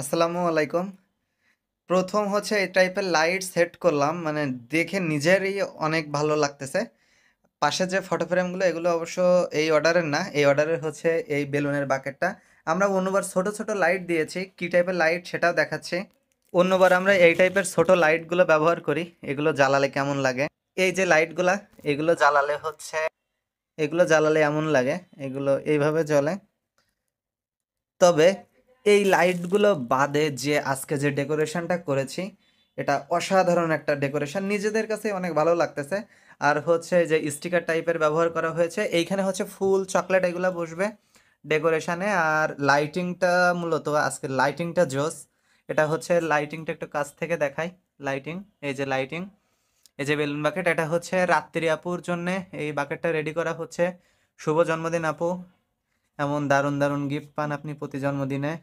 আসসালামু আলাইকুম। প্রথম হচ্ছে এই টাইপের লাইট সেট করলাম, মানে দেখে নিজেরই অনেক ভালো লাগতেছে। পাশে যে ফটো ফ্রেমগুলো এগুলো অবশ্য এই অর্ডারের না, এই অর্ডারের হচ্ছে এই বেলুনের বাকেটটা। আমরা অন্যবার ছোট ছোট লাইট দিয়েছি, কি টাইপের লাইট সেটাও দেখাচ্ছি। অন্যবার আমরা এই টাইপের ছোট লাইটগুলো ব্যবহার করি, এগুলো জ্বালালে কেমন লাগে। এই যে লাইটগুলা, এগুলো জ্বালালে হচ্ছে, এগুলো জ্বালালে এমন লাগে, এগুলো এইভাবে জ্বলে। তবে এই লাইটগুলো বাদে যে আজকে যে ডেকোরেশনটা করেছি, এটা অসাধারণ একটা ডেকোরেশন, নিজেদের কাছে অনেক ভালো লাগতেছে। আর হচ্ছে যে স্টিকার টাইপের ব্যবহার করা হয়েছে, এইখানে হচ্ছে ফুল চকলেট এগুলো বসবে ডেকোরেশনে। আর লাইটিংটা, মূলত আজকে লাইটিংটা জোস। এটা হচ্ছে লাইটিংটা একটু কাছ থেকে দেখাই। লাইটিং, এই যে লাইটিং, এই যে বেলুন বাকেট, এটা হচ্ছে রাত্রি আপুর জন্যে এই বাকেটটা রেডি করা হচ্ছে। শুভ জন্মদিন আপু, এমন দারুণ দারুণ গিফট পান আপনি প্রতি জন্মদিনে।